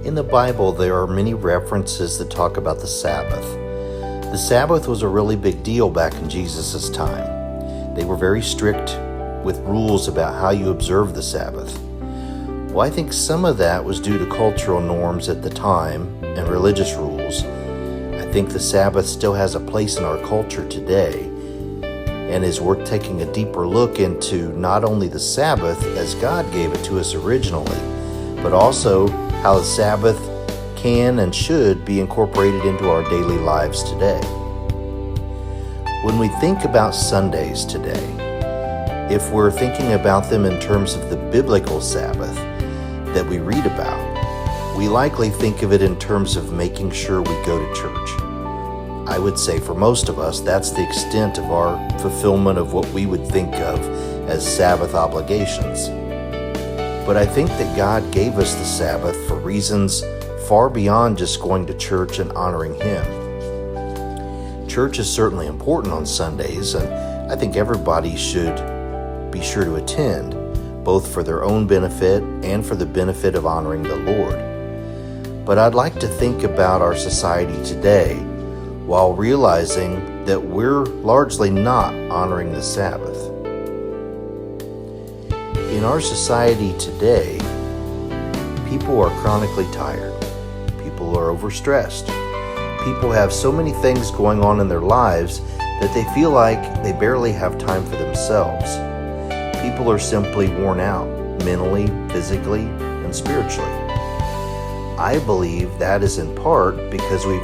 In the Bible, there are many references that talk about the Sabbath. The Sabbath was a really big deal back in Jesus' time. They were very strict with rules about how you observe the Sabbath. Well, I think some of that was due to cultural norms at the time and religious rules. I think the Sabbath still has a place in our culture today and is worth taking a deeper look into not only the Sabbath as God gave it to us originally, but also how the Sabbath can and should be incorporated into our daily lives today. When we think about Sundays today, if we're thinking about them in terms of the biblical Sabbath that we read about, we likely think of it in terms of making sure we go to church. I would say for most of us, that's the extent of our fulfillment of what we would think of as Sabbath obligations. But I think that God gave us the Sabbath for reasons far beyond just going to church and honoring Him. Church is certainly important on Sundays, and I think everybody should be sure to attend, both for their own benefit and for the benefit of honoring the Lord. But I'd like to think about our society today while realizing that we're largely not honoring the Sabbath. In our society today, people are chronically tired. People are overstressed. People have so many things going on in their lives that they feel like they barely have time for themselves. People are simply worn out, mentally, physically, and spiritually. I believe that is in part because we've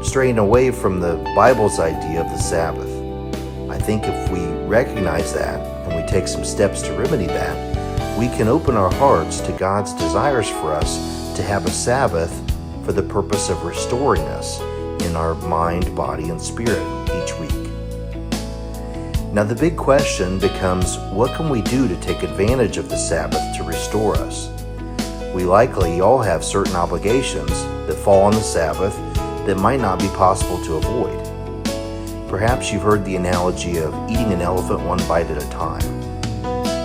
strayed away from the Bible's idea of the Sabbath. I think if we recognize that and we take some steps to remedy that, we can open our hearts to God's desires for us to have a Sabbath for the purpose of restoring us in our mind, body, and spirit each week. Now the big question becomes, what can we do to take advantage of the Sabbath to restore us? We likely all have certain obligations that fall on the Sabbath that might not be possible to avoid. Perhaps you've heard the analogy of eating an elephant one bite at a time.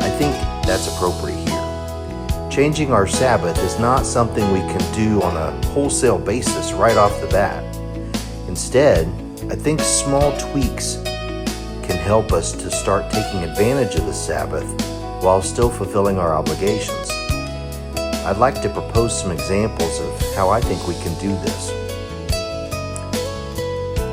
I think that's appropriate here. Changing our Sabbath is not something we can do on a wholesale basis right off the bat. Instead, I think small tweaks can help us to start taking advantage of the Sabbath while still fulfilling our obligations. I'd like to propose some examples of how I think we can do this.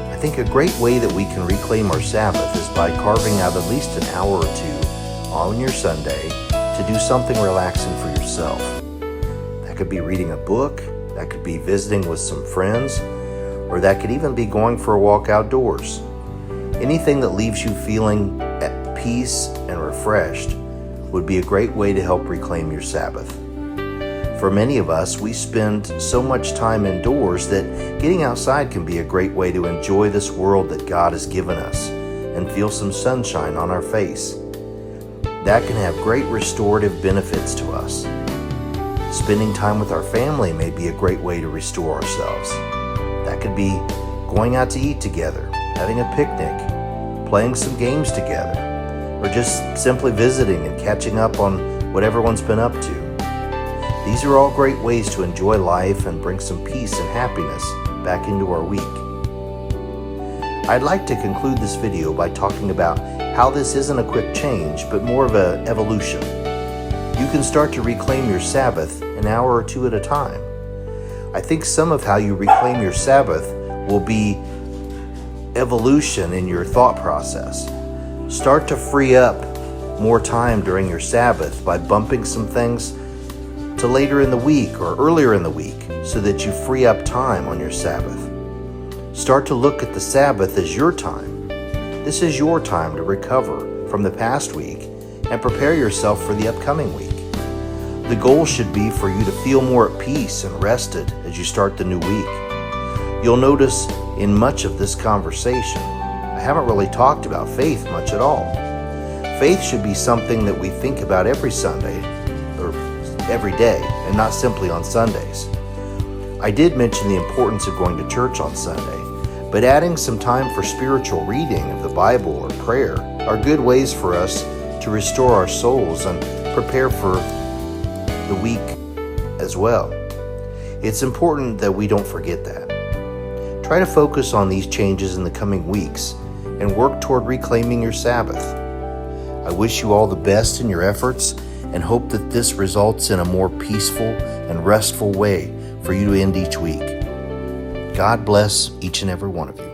I think a great way that we can reclaim our Sabbath is by carving out at least an hour or two on your Sunday to do something relaxing for yourself. That could be reading a book, that could be visiting with some friends, or that could even be going for a walk outdoors. Anything that leaves you feeling at peace and refreshed would be a great way to help reclaim your Sabbath. For many of us, we spend so much time indoors that getting outside can be a great way to enjoy this world that God has given us and feel some sunshine on our face. That can have great restorative benefits to us. Spending time with our family may be a great way to restore ourselves. That could be going out to eat together, having a picnic, playing some games together, or just simply visiting and catching up on what everyone's been up to. These are all great ways to enjoy life and bring some peace and happiness back into our week. I'd like to conclude this video by talking about how this isn't a quick change, but more of an evolution. You can start to reclaim your Sabbath an hour or two at a time. I think some of how you reclaim your Sabbath will be evolution in your thought process. Start to free up more time during your Sabbath by bumping some things to later in the week or earlier in the week so that you free up time on your Sabbath. Start to look at the Sabbath as your time. This is your time to recover from the past week and prepare yourself for the upcoming week. The goal should be for you to feel more at peace and rested as you start the new week. You'll notice in much of this conversation, I haven't really talked about faith much at all. Faith should be something that we think about every Sunday or every day and not simply on Sundays. I did mention the importance of going to church on Sunday, but adding some time for spiritual reading of the Bible or prayer are good ways for us to restore our souls and prepare for the week as well. It's important that we don't forget that. Try to focus on these changes in the coming weeks and work toward reclaiming your Sabbath. I wish you all the best in your efforts and hope that this results in a more peaceful and restful way for you to end each week. God bless each and every one of you.